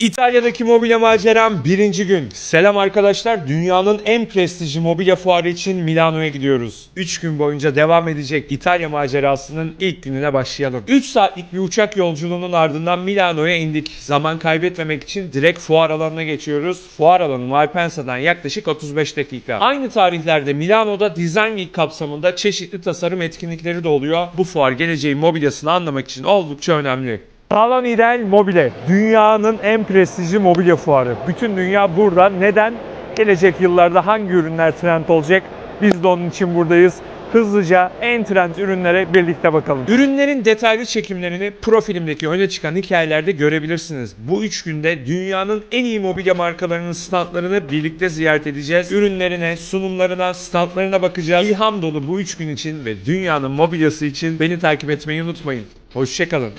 İtalya'daki mobilya maceram birinci gün. Selam arkadaşlar, dünyanın en prestijli mobilya fuarı için Milano'ya gidiyoruz. 3 gün boyunca devam edecek İtalya macerasının ilk gününe başlayalım. 3 saatlik bir uçak yolculuğunun ardından Milano'ya indik. Zaman kaybetmemek için direkt fuar alanına geçiyoruz. Fuar alanı Malpensa'dan yaklaşık 35 dakika. Aynı tarihlerde Milano'da Design Week kapsamında çeşitli tasarım etkinlikleri de oluyor. Bu fuar geleceğin mobilyasını anlamak için oldukça önemli. Salon İdeal Mobile, dünyanın en prestijli mobilya fuarı. Bütün dünya burada. Neden? Gelecek yıllarda hangi ürünler trend olacak? Biz de onun için buradayız. Hızlıca en trend ürünlere birlikte bakalım. Ürünlerin detaylı çekimlerini profilimdeki öne çıkan hikayelerde görebilirsiniz. Bu 3 günde dünyanın en iyi mobilya markalarının standlarını birlikte ziyaret edeceğiz. Ürünlerine, sunumlarına, standlarına bakacağız. İlham dolu bu 3 gün için ve dünyanın mobilyası için beni takip etmeyi unutmayın. Hoşça kalın.